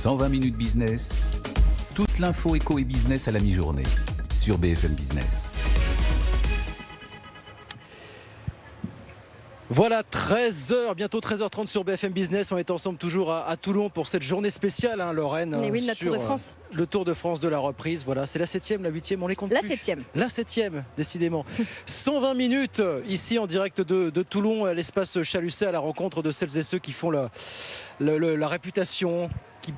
120 minutes business, toute l'info éco et business à la mi-journée sur BFM Business. Voilà, 13h, bientôt 13h30 sur BFM Business. On est ensemble toujours à Toulon pour cette journée spéciale, Lorraine. Mais oui, de la sur Tour de France. Le Tour de France de la reprise. Voilà, c'est la 7e, la 8e, on les compte La plus. 7e. La 7e, décidément. 120 minutes ici en direct de Toulon, à l'espace Chalucet, à la rencontre de celles et ceux qui font la réputation, qui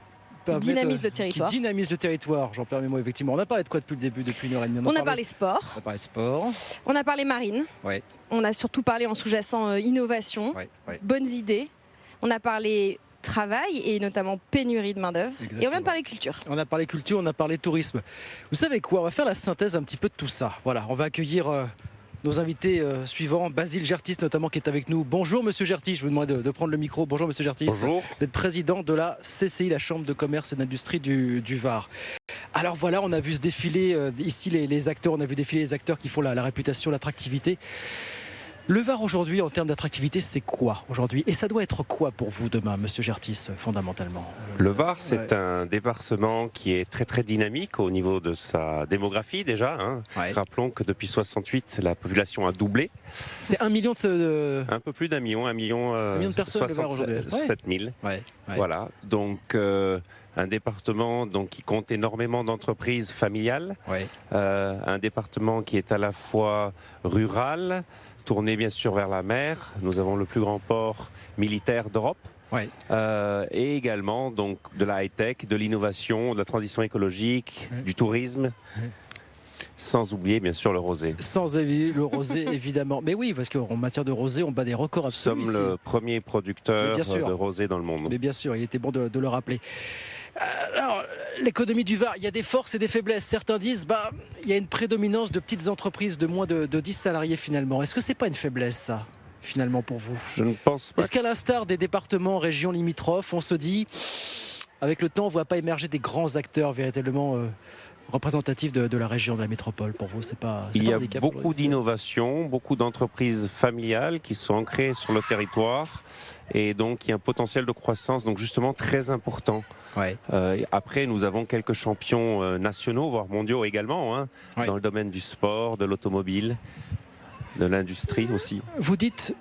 dynamise le territoire. Qui dynamise le territoire, j'en permets moi effectivement. On a parlé de quoi depuis le début, depuis une heure et demie? On a parlé sport. On a parlé sport. On a parlé marine. Ouais. On a surtout parlé en sous-jacent innovation, bonnes idées. On a parlé travail et notamment pénurie de main-d'œuvre. Et on vient de parler culture. On a parlé culture, on a parlé tourisme. Vous savez quoi? On va faire la synthèse un petit peu de tout ça. Voilà, on va accueillir nos invités suivants, Basile Gertis notamment qui est avec nous. Bonjour Monsieur Gertis, je vous demande de prendre le micro. Bonjour Monsieur Gertis. Bonjour. Vous êtes président de la CCI, la Chambre de commerce et d'industrie du Var. Alors voilà, on a vu se défiler ici les acteurs, on a vu défiler les acteurs qui font la réputation, l'attractivité. Le Var aujourd'hui, en termes d'attractivité, c'est quoi aujourd'hui? Et ça doit être quoi pour vous demain, Monsieur Gertis, fondamentalement? Le Var, c'est un département qui est très très dynamique au niveau de sa démographie déjà. Rappelons que depuis 68, la population a doublé. C'est 1 million de... Un peu plus d'1 million, 1 million, 1 million de personnes, 67 000. Voilà, donc... un département donc, qui compte énormément d'entreprises familiales, un département qui est à la fois rural, tourné bien sûr vers la mer. Nous avons le plus grand port militaire d'Europe. Et également donc, de la high-tech, de l'innovation, de la transition écologique, du tourisme. Sans oublier bien sûr le rosé. Sans oublier le rosé évidemment. Mais oui, parce qu'en matière de rosé, on bat des records absolus. Nous sommes le premier producteur de rosé dans le monde. Mais bien sûr, il était bon de le rappeler. Alors, l'économie du Var, il y a des forces et des faiblesses. Certains disent il y a une prédominance de petites entreprises de moins de 10 salariés finalement. Est-ce que c'est pas une faiblesse ça, finalement, pour vous? Je ne pense pas. Est-ce qu'à l'instar des départements, régions limitrophes, on se dit, avec le temps, on ne voit pas émerger des grands acteurs véritablement représentatifs de la région, de la métropole? Pour vous, c'est pas il y a beaucoup d'innovations, beaucoup d'entreprises familiales qui sont ancrées sur le territoire et donc il y a un potentiel de croissance donc justement très important. Après, nous avons quelques champions nationaux, voire mondiaux également, dans le domaine du sport, de l'automobile, de l'industrie aussi. Vous dites,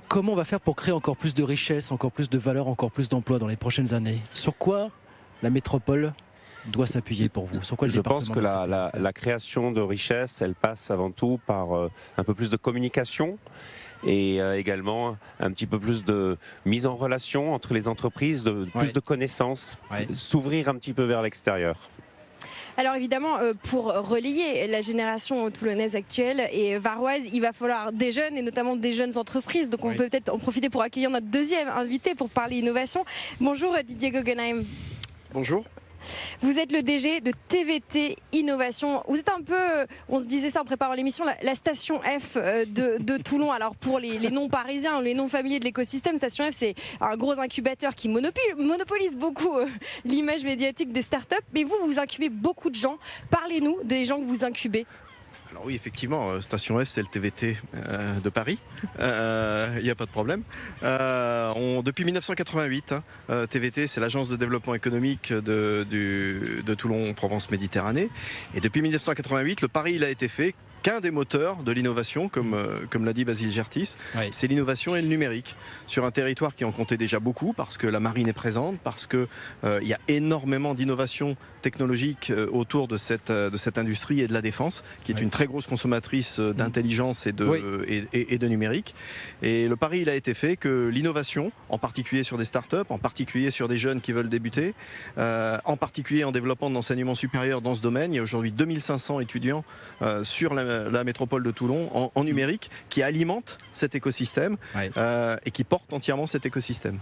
comment on va faire pour créer encore plus de richesses, encore plus de valeur, encore plus d'emplois dans les prochaines années? Sur quoi la métropole doit s'appuyer pour vous? Sur quoi le département? Je pense que la création de richesses, elle passe avant tout par un peu plus de communication et également un petit peu plus de mise en relation entre les entreprises, plus de connaissances, s'ouvrir un petit peu vers l'extérieur. Alors évidemment, pour relayer la génération toulonnaise actuelle et varoise, il va falloir des jeunes et notamment des jeunes entreprises. Donc on peut peut-être en profiter pour accueillir notre deuxième invité pour parler innovation. Bonjour Didier Guggenheim. Bonjour. Vous êtes le DG de TVT Innovation. Vous êtes un peu, on se disait ça en préparant l'émission, la station F de Toulon. Alors pour les non-parisiens, les non-familiers de l'écosystème, station F, c'est un gros incubateur qui monopolise beaucoup l'image médiatique des startups. Mais vous incubez beaucoup de gens. Parlez-nous des gens que vous incubez. Alors oui, effectivement, Station F, c'est le TVT de Paris. Il n'y a pas de problème. Depuis 1988, TVT, c'est l'agence de développement économique de Toulon-Provence-Méditerranée. Et depuis 1988, le pari il a été fait qu'un des moteurs de l'innovation, comme l'a dit Basile Gertis, c'est l'innovation et le numérique. Sur un territoire qui en comptait déjà beaucoup, parce que la marine est présente, parce qu'il y a énormément d'innovations technologiques autour de cette industrie et de la défense, qui est une très grosse consommatrice d'intelligence et de numérique. Et le pari il a été fait que l'innovation, en particulier sur des startups, en particulier sur des jeunes qui veulent débuter, en particulier en développant de l'enseignement supérieur dans ce domaine, il y a aujourd'hui 2500 étudiants sur la métropole de Toulon en numérique qui alimente cet écosystème et qui porte entièrement cet écosystème.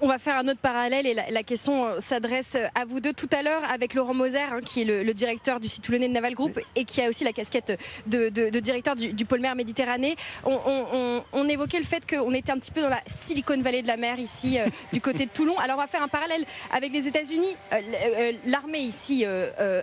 On va faire un autre parallèle et la question s'adresse à vous deux tout à l'heure avec Laurent Moser qui est le directeur du site toulonnais de Naval Group et qui a aussi la casquette de directeur du pôle mer Méditerranée. On évoquait le fait qu'on était un petit peu dans la Silicon Valley de la mer ici du côté de Toulon. Alors on va faire un parallèle avec les États-Unis. L'armée ici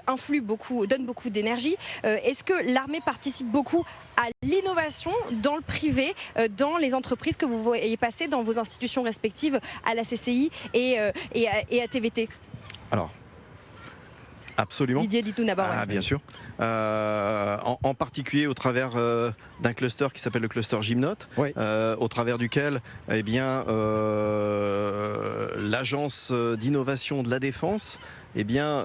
influe beaucoup, donne beaucoup d'énergie. Est-ce que l'armée participe beaucoup à l'innovation dans le privé, dans les entreprises que vous voyez passer dans vos institutions respectives, à la CCI et à TVT? Alors, absolument. Didier, dites-nous d'abord. Bien sûr. En particulier au travers d'un cluster qui s'appelle le cluster Gymnote, oui. Au travers duquel l'agence d'innovation de la défense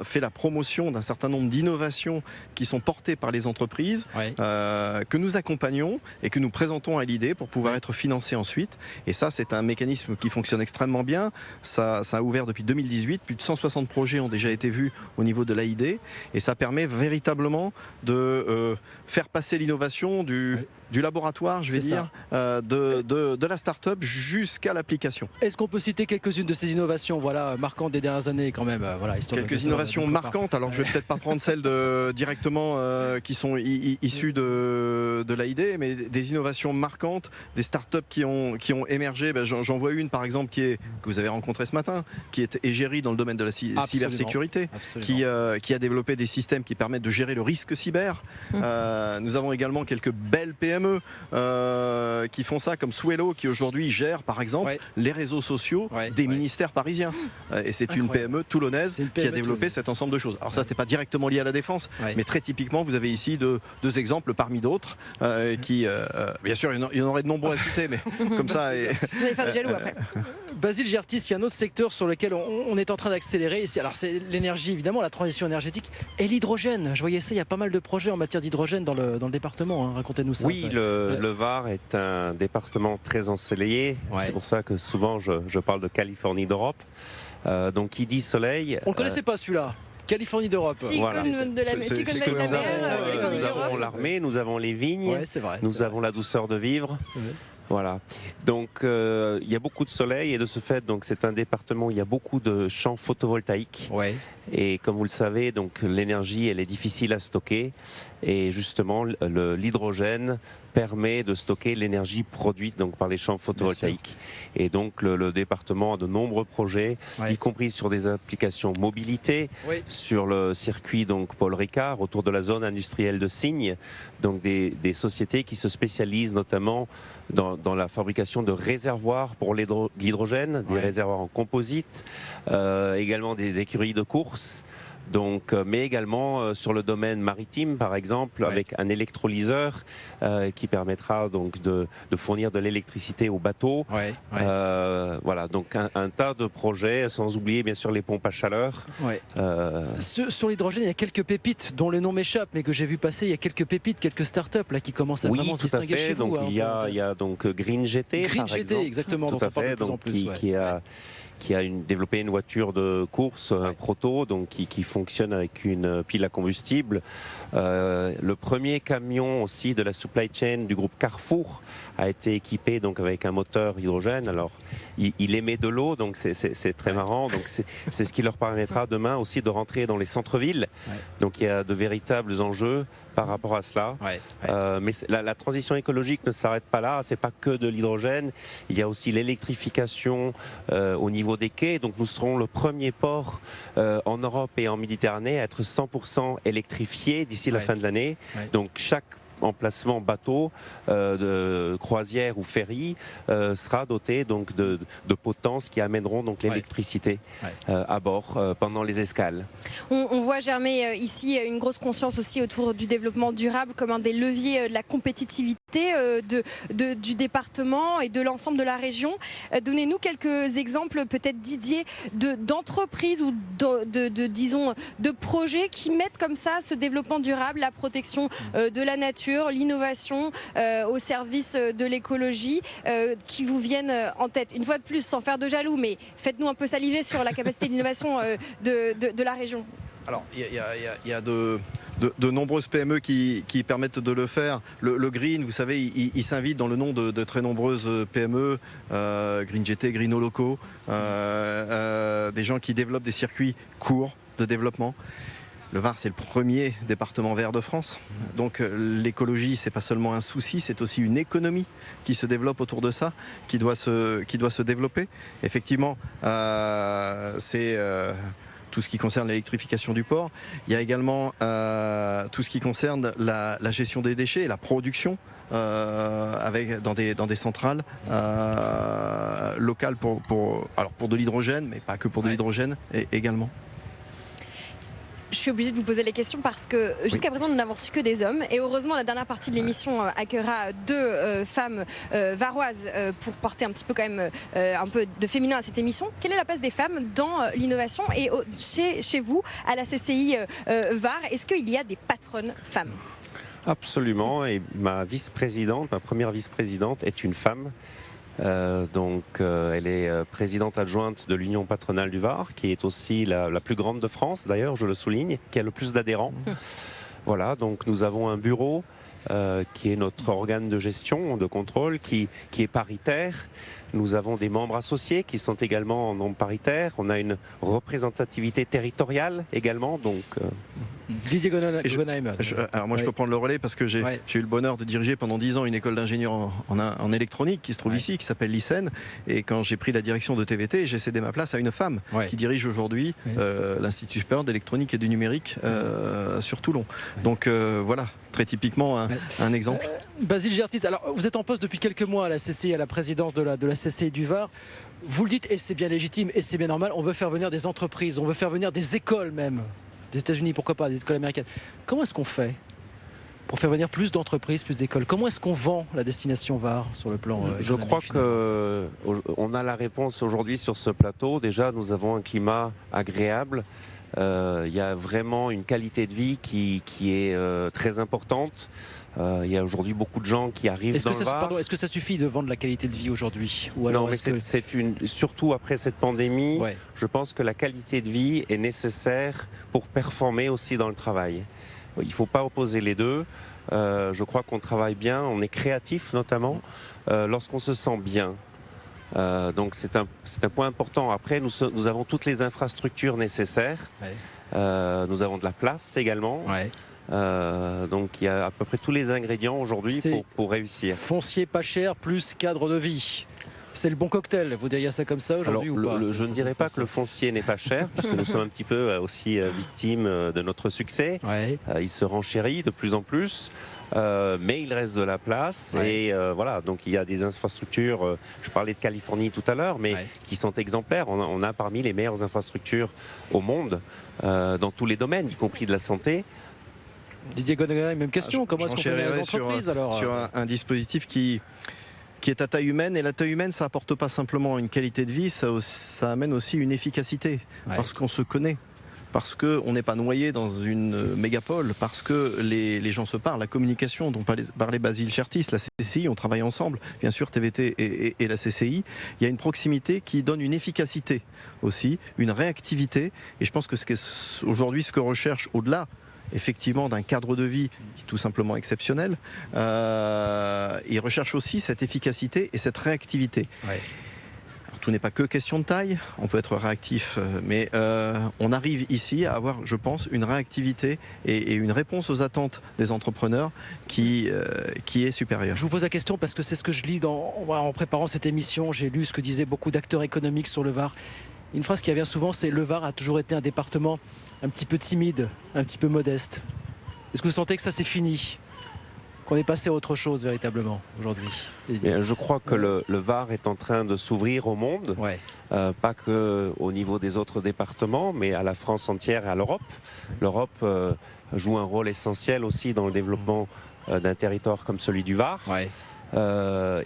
fait la promotion d'un certain nombre d'innovations qui sont portées par les entreprises, oui. Que nous accompagnons et que nous présentons à l'idée pour pouvoir être financées ensuite. Et ça, c'est un mécanisme qui fonctionne extrêmement bien. Ça a ouvert depuis 2018. Plus de 160 projets ont déjà été vus au niveau de l'AID. Et ça permet véritablement de faire passer l'innovation du laboratoire, je vais dire, de la start-up jusqu'à l'application. Est-ce qu'on peut citer quelques-unes de ces innovations marquantes des dernières années quand même Quelques innovations marquantes, alors je vais peut-être pas prendre celles directement qui sont issues de l'AID, mais des innovations marquantes, des start-up qui ont émergé. J'en vois une par exemple que vous avez rencontrée ce matin, qui est Égérie dans le domaine de la cybersécurité, qui a développé des systèmes qui permettent de gérer le risque cyber. Nous avons également quelques belles PME qui font ça, comme Swello, qui aujourd'hui gère par exemple les réseaux sociaux des ministères parisiens. Et c'est une PME toulonnaise qui a développé cet ensemble de choses. Alors ça, c'était pas directement lié à la défense, mais très typiquement, vous avez ici deux exemples parmi d'autres qui, bien sûr, il y en aurait de nombreux à citer, mais comme ça... Vous allez faire des jaloux après. Basile Gertis, il y a un autre secteur sur lequel on est en train d'accélérer. Alors c'est l'énergie, évidemment, la transition énergétique et l'hydrogène. Je voyais ça, il y a pas mal de projets en matière d'hydrogène dans le département. Racontez-nous ça. Oui, le Var est un département très ensoleillé. C'est pour ça que souvent je parle de Californie d'Europe. Donc qui dit soleil... On ne connaissait pas celui-là. Californie d'Europe. Voilà. Nous avons l'armée, nous avons les vignes, nous avons la douceur de vivre. Voilà. Donc il y a beaucoup de soleil et de ce fait, donc c'est un département où il y a beaucoup de champs photovoltaïques. Et comme vous le savez, donc l'énergie, elle est difficile à stocker. Et justement, l'hydrogène permet de stocker l'énergie produite donc par les champs photovoltaïques. Et donc le département a de nombreux projets, y compris sur des applications mobilité, sur le circuit donc Paul Ricard autour de la zone industrielle de Signes, donc des sociétés qui se spécialisent notamment dans la fabrication de réservoirs pour l'hydrogène, des réservoirs en composite, également des écuries de course. Donc, mais également sur le domaine maritime, par exemple, avec un électrolyseur qui permettra donc de fournir de l'électricité aux bateaux. Voilà, donc un tas de projets, sans oublier bien sûr les pompes à chaleur. Sur l'hydrogène, il y a quelques pépites dont le nom m'échappe, mais que j'ai vu passer. Il y a quelques pépites, quelques startups là qui commencent à vraiment se distinguer chez vous. Donc il y a donc Green GT, par exemple. Exactement, tout à fait, donc qui a développé une voiture de course, un proto, donc qui fonctionne avec une pile à combustible. Le premier camion aussi de la supply chain du groupe Carrefour a été équipé donc avec un moteur hydrogène. Alors il émet de l'eau, donc c'est très marrant. Donc c'est ce qui leur permettra demain aussi de rentrer dans les centres-villes. Donc il y a de véritables enjeux par rapport à cela. Mais la transition écologique ne s'arrête pas là, c'est pas que de l'hydrogène, il y a aussi l'électrification au niveau des quais. Donc nous serons le premier port en Europe et en Méditerranée à être 100% électrifié d'ici la fin de l'année. Donc chaque emplacement bateau de croisière ou ferry sera doté donc de potences qui amèneront donc l'électricité à bord pendant les escales. On voit germer ici une grosse conscience aussi autour du développement durable comme un des leviers de la compétitivité du département et de l'ensemble de la région. Donnez-nous quelques exemples, peut-être Didier, d'entreprises ou disons de projets qui mettent comme ça ce développement durable, la protection de la nature, l'innovation au service de l'écologie qui vous viennent en tête. Une fois de plus, sans faire de jaloux, mais faites-nous un peu saliver sur la capacité d'innovation de la région. Alors, il y a de nombreuses PME qui permettent de le faire. Le Green, vous savez, il s'invite dans le nom de très nombreuses PME, Green GT, Green Holoco, des gens qui développent des circuits courts de développement. Le Var, c'est le premier département vert de France. Donc l'écologie, c'est pas seulement un souci, c'est aussi une économie qui se développe autour de ça, qui doit se développer. Effectivement, c'est tout ce qui concerne l'électrification du port. Il y a également tout ce qui concerne la gestion des déchets et la production dans des centrales locales pour de l'hydrogène, mais pas que pour de l'hydrogène également. Je suis obligée de vous poser les questions parce que jusqu'à présent nous n'avons reçu que des hommes et heureusement la dernière partie de l'émission accueillera 2 femmes varoises pour porter un petit peu quand même un peu de féminin à cette émission. Quelle est la place des femmes dans l'innovation et chez vous à la CCI Var? Est-ce qu'il y a des patronnes femmes? Absolument, et ma première vice-présidente est une femme. Elle est présidente adjointe de l'Union patronale du Var, qui est aussi la plus grande de France, d'ailleurs, je le souligne, qui a le plus d'adhérents. Voilà, donc nous avons un bureau qui est notre organe de gestion, de contrôle, qui est paritaire. Nous avons des membres associés qui sont également en nombre paritaire. On a une représentativité territoriale également. Donc, Didier Gonheimer. Alors moi je peux prendre le relais parce que j'ai eu le bonheur de diriger pendant 10 ans une école d'ingénieurs en électronique qui se trouve ici, qui s'appelle l'ICEN. Et quand j'ai pris la direction de TVT, j'ai cédé ma place à une femme qui dirige aujourd'hui l'Institut supérieur d'électronique et du numérique sur Toulon. Donc voilà, très typiquement un exemple. Basile Gertis, alors vous êtes en poste depuis quelques mois à la CCI, à la présidence de la CCI du Var. Vous le dites, et c'est bien légitime, et c'est bien normal, on veut faire venir des entreprises, on veut faire venir des écoles même, des États-Unis, pourquoi pas, des écoles américaines. Comment est-ce qu'on fait pour faire venir plus d'entreprises, plus d'écoles? Comment est-ce qu'on vend la destination Var sur le plan Je crois qu'on a la réponse aujourd'hui sur ce plateau. Déjà, nous avons un climat agréable. Il y a vraiment une qualité de vie qui est très importante. Il y a aujourd'hui beaucoup de gens qui arrivent dans le Var. Est-ce que ça suffit de vendre la qualité de vie aujourd'hui? Non, mais surtout après cette pandémie, je pense que la qualité de vie est nécessaire pour performer aussi dans le travail. Il ne faut pas opposer les deux. Je crois qu'on travaille bien, on est créatif notamment, lorsqu'on se sent bien. Donc c'est un point important. Après, nous avons toutes les infrastructures nécessaires. Nous avons de la place également. Donc il y a à peu près tous les ingrédients aujourd'hui pour réussir. Foncier pas cher plus cadre de vie. C'est le bon cocktail, vous diriez ça comme ça aujourd'hui ou pas? Je ne dirais pas que le foncier n'est pas cher, puisque nous sommes un petit peu aussi victimes de notre succès. Il se renchérit de plus en plus, mais il reste de la place. Et voilà, donc il y a des infrastructures, je parlais de Californie tout à l'heure, mais qui sont exemplaires. On a parmi les meilleures infrastructures au monde, dans tous les domaines, y compris de la santé. Didier Gonheimer, même question. Comment est-ce qu'on fait les entreprises sur un dispositif qui est à taille humaine, et la taille humaine ça apporte pas simplement une qualité de vie, ça amène aussi une efficacité, parce qu'on se connaît, parce qu'on n'est pas noyé dans une mégapole, parce que les gens se parlent, la communication dont parlait Basile Gertis, la CCI, on travaille ensemble, bien sûr TVT et la CCI, il y a une proximité qui donne une efficacité aussi, une réactivité, et je pense que aujourd'hui ce que recherche au-delà effectivement d'un cadre de vie qui est tout simplement exceptionnel, il recherche aussi cette efficacité et cette réactivité. Alors, tout n'est pas que question de taille, on peut être réactif, mais on arrive ici à avoir, je pense, une réactivité et une réponse aux attentes des entrepreneurs qui est supérieure. Je vous pose la question parce que c'est ce que je lis en préparant cette émission. J'ai lu ce que disaient beaucoup d'acteurs économiques sur le Var. Une phrase qui revient souvent, c'est: le Var a toujours été un département un petit peu timide, un petit peu modeste. Est-ce que vous sentez que ça c'est fini, qu'on est passé à autre chose véritablement aujourd'hui? Je crois que le Var est en train de s'ouvrir au monde, pas que au niveau des autres départements, mais à la France entière et à l'Europe. L'Europe joue un rôle essentiel aussi dans le développement d'un territoire comme celui du Var.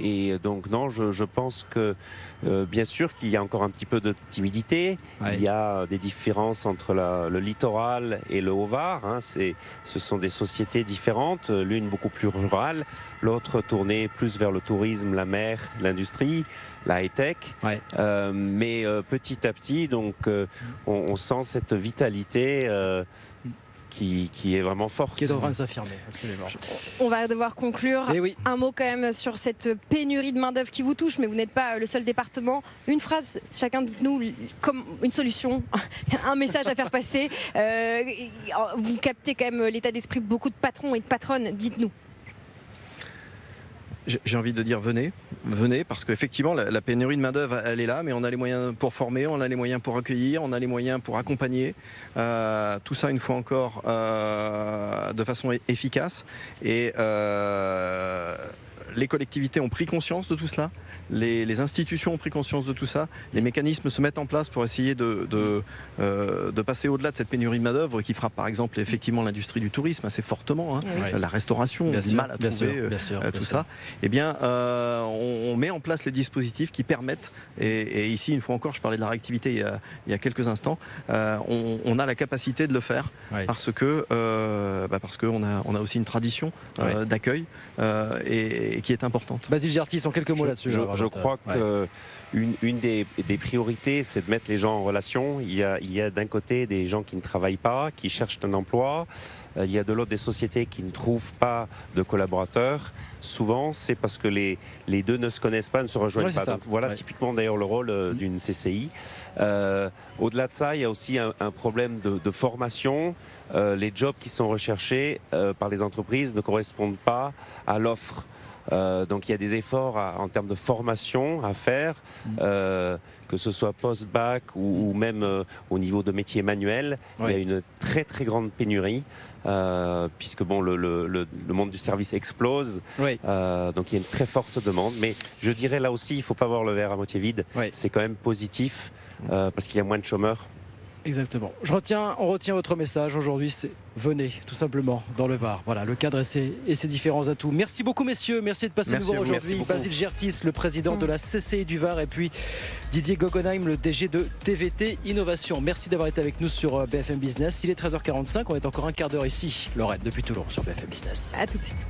Et donc non, je pense que bien sûr qu'il y a encore un petit peu de timidité. Il y a des différences entre le littoral et le Haut-Var. Ce sont des sociétés différentes, l'une beaucoup plus rurale, l'autre tournée plus vers le tourisme, la mer, l'industrie, la high-tech. Mais petit à petit, donc, on sent cette vitalité qui est vraiment forte. Qui est en train de s'affirmer, absolument. On va devoir conclure. Un mot quand même sur cette pénurie de main-d'œuvre qui vous touche, mais vous n'êtes pas le seul département. Une phrase, chacun dites-nous, comme une solution, un message à faire passer. Vous captez quand même l'état d'esprit de beaucoup de patrons et de patronnes, dites-nous. J'ai envie de dire venez, parce qu'effectivement la pénurie de main d'œuvre elle est là, mais on a les moyens pour former, on a les moyens pour accueillir, on a les moyens pour accompagner, tout ça une fois encore de façon efficace, et les collectivités ont pris conscience de tout cela, les institutions ont pris conscience de tout ça, les mécanismes se mettent en place pour essayer de passer au-delà de cette pénurie de main-d'œuvre qui frappe par exemple effectivement l'industrie du tourisme assez fortement, la restauration, du mal à trouver tout ça. Eh bien, on met en place les dispositifs qui permettent, et ici, une fois encore, je parlais de la réactivité il y a quelques instants, on a la capacité de le faire parce qu'on a aussi une tradition d'accueil et qui est importante. Basile Gertis, en quelques mots là-dessus. Je crois que une des priorités, c'est de mettre les gens en relation. Il y a d'un côté des gens qui ne travaillent pas, qui cherchent un emploi. Il y a de l'autre des sociétés qui ne trouvent pas de collaborateurs. Souvent, c'est parce que les deux ne se connaissent pas, ne se rejoignent pas. Donc voilà typiquement d'ailleurs le rôle d'une CCI. Au-delà de ça, il y a aussi un problème de formation. Les jobs qui sont recherchés par les entreprises ne correspondent pas à l'offre. Donc il y a des efforts en termes de formation à faire, que ce soit post-bac ou même au niveau de métiers manuels. Il y a une très très grande pénurie puisque le monde du service explose. Donc il y a une très forte demande. Mais je dirais là aussi, il ne faut pas voir le verre à moitié vide. C'est quand même positif parce qu'il y a moins de chômeurs. Exactement. On retient votre message aujourd'hui, c'est venez tout simplement dans le Var. Voilà, le cadre et ses différents atouts. Merci beaucoup messieurs, merci de passer nous voir aujourd'hui. Basile Gertis, le président de la CCI du Var, et puis Didier Guggenheim, le DG de TVT Innovation. Merci d'avoir été avec nous sur BFM Business. Il est 13h45, on est encore un quart d'heure ici, Lorraine, depuis Toulon sur BFM Business. À tout de suite.